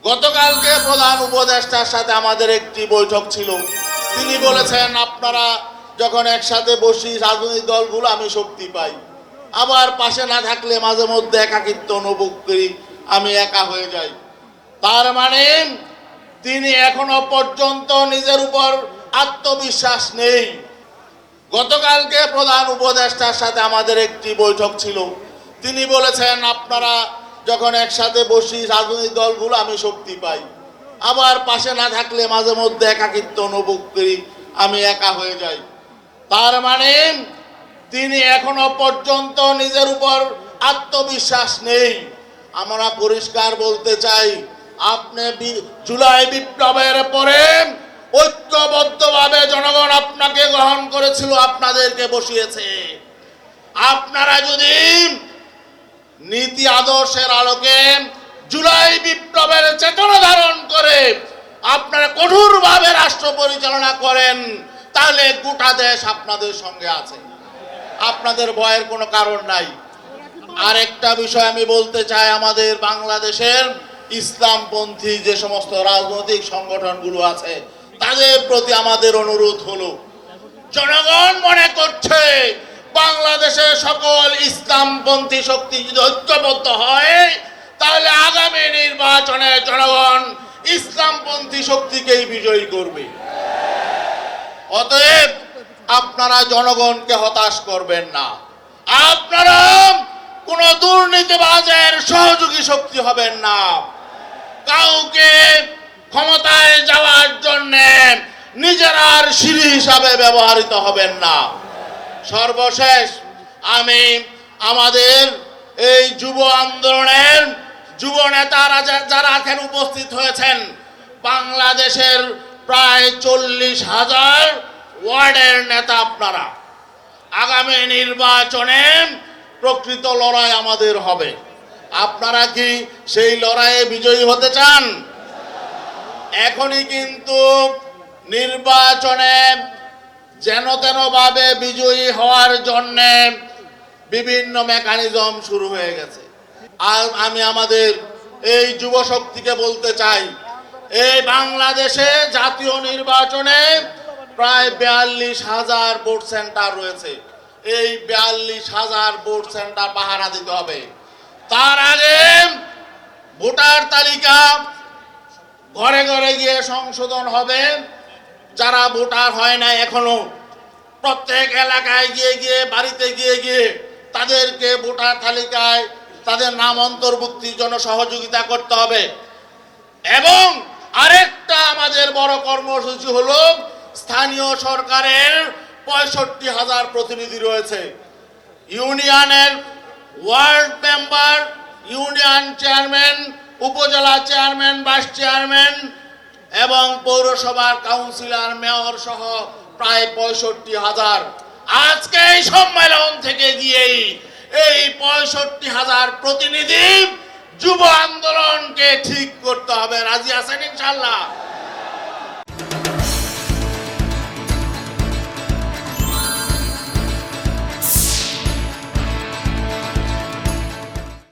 গতকালকে প্রধান উপদেষ্টার সাথে আমাদের একটি বৈঠক ছিল। তিনি বলেছেন, আপনারা যখন একসাথে বসি রাজনৈতিক দলগুলো আমি শক্তি পাই, আবার পাশে না থাকলে মাঝে মধ্যে একাকিত্ব অনুভব করি, আমি একা হয়ে যাই। তার মানে তিনি এখনো পর্যন্ত নিজের উপর আত্মবিশ্বাস নেই। গতকালকে প্রধান উপদেষ্টার সাথে আমাদের একটি বৈঠক ছিল। তিনি বলেছেন, আপনারা যখন একসাথে বসি রাজনৈতিক দলগুলো আমি শক্তি পাই, আবার পাশে না থাকলে মাঝে মধ্যে একাকিত্ব অনুভব করি, আমি একা হয়ে যাই। তার মানে তিনি এখনো পর্যন্ত নিজের উপর আত্মবিশ্বাস নেই। আমরা পরিষ্কার বলতে চাই, আপনি জুলাই বিপ্লবের পরে ঐক্যবদ্ধভাবে জনগণ আপনাকে গ্রহণ করেছিল, আপনাদেরকে বসিয়েছে। আপনারা যদি নীতি আদর্শের আলোকে জুলাই বিপ্লবের চেতনা ধারণ করে আপনারা কঠোরভাবে রাষ্ট্র পরিচালনা করেন, তাহলে গোটা দেশ আপনাদের সঙ্গে আছে, আপনাদের ভয়ের কোনো কারণ নাই। আরেকটা বিষয় আমি বলতে চাই, আমাদের বাংলাদেশের ইসলামপন্থী যে সমস্ত রাজনৈতিক সংগঠনগুলো আছে তাদের প্রতি আমাদের অনুরোধ হলো, জনগণ মনে করছে বাংলাদেশের সকল ইসলামপন্থী শক্তি যদি ঐক্যবদ্ধ হয়, তাহলে আগামী নির্বাচনে জনগণ ইসলামপন্থী শক্তিকেই বিজয়ী করবে। অতএব আপনারা জনগণকে হতাশ করবেন না, আপনারা কোন দুর্নীতিবাজের সহযোগী শক্তি হবেন না, কাউকে ক্ষমতায় যাওয়ার জন্য নিজেরার সিঁড়ি হিসাবে ব্যবহৃত হবেন না। সর্বশেষ আমি আমাদের এই যুব আন্দোলনের যুব নেতারা যারা এখানে উপস্থিত হয়েছেন, বাংলাদেশের প্রায় 40,000 ওয়ার্ডের নেতা আপনারা, আগামী নির্বাচনে প্রকৃত লড়াই আমাদের হবে। আপনারা কি সেই লড়াইয়ে বিজয়ী হতে চান? এখনই কিন্তু নির্বাচনে যেন তেন ভাবে বিজয়ী হওয়ার জন্য বিভিন্ন মেকানিজম শুরু হয়ে গেছে। আর আমি আমাদের এই যুব শক্তিকে বলতে চাই, এই বাংলাদেশে জাতীয় নির্বাচনে প্রায় 42,000 ভোট সেন্টার রয়েছে। এই 42,000 ভোট সেন্টার পাহারা দিতে হবে। তার আগে ভোটার তালিকা ঘরে ঘরে গিয়ে সংশোধন হবে। যারা ভোটার হয় না এখনো, প্রত্যেক এলাকায় গিয়ে গিয়ে বাড়িতে গিয়ে গিয়ে তাদেরকে ভোটার তালিকায় তাদের নাম অন্তর্ভুক্তির জন্য সহযোগিতা করতে হবে। এবং আরেকটা আমাদের বড় কর্মসূচি হলো, স্থানীয় সরকারের 65,000 প্রতিনিধি রয়েছে। ইউনিয়নের ওয়ার্ড মেম্বার, ইউনিয়ন চেয়ারম্যান, উপজেলা চেয়ারম্যান, ভাইস চেয়ারম্যান এবং পৌরসভার কাউন্সিলর, মেয়র সহ প্রায় 65,000। আজকে এই সম্মেলন থেকে গিয়েই এই 65,000 প্রতিনিধি যুব আন্দোলনকে ঠিক করতে হবে। রাজি আছেন ইনশাআল্লাহ?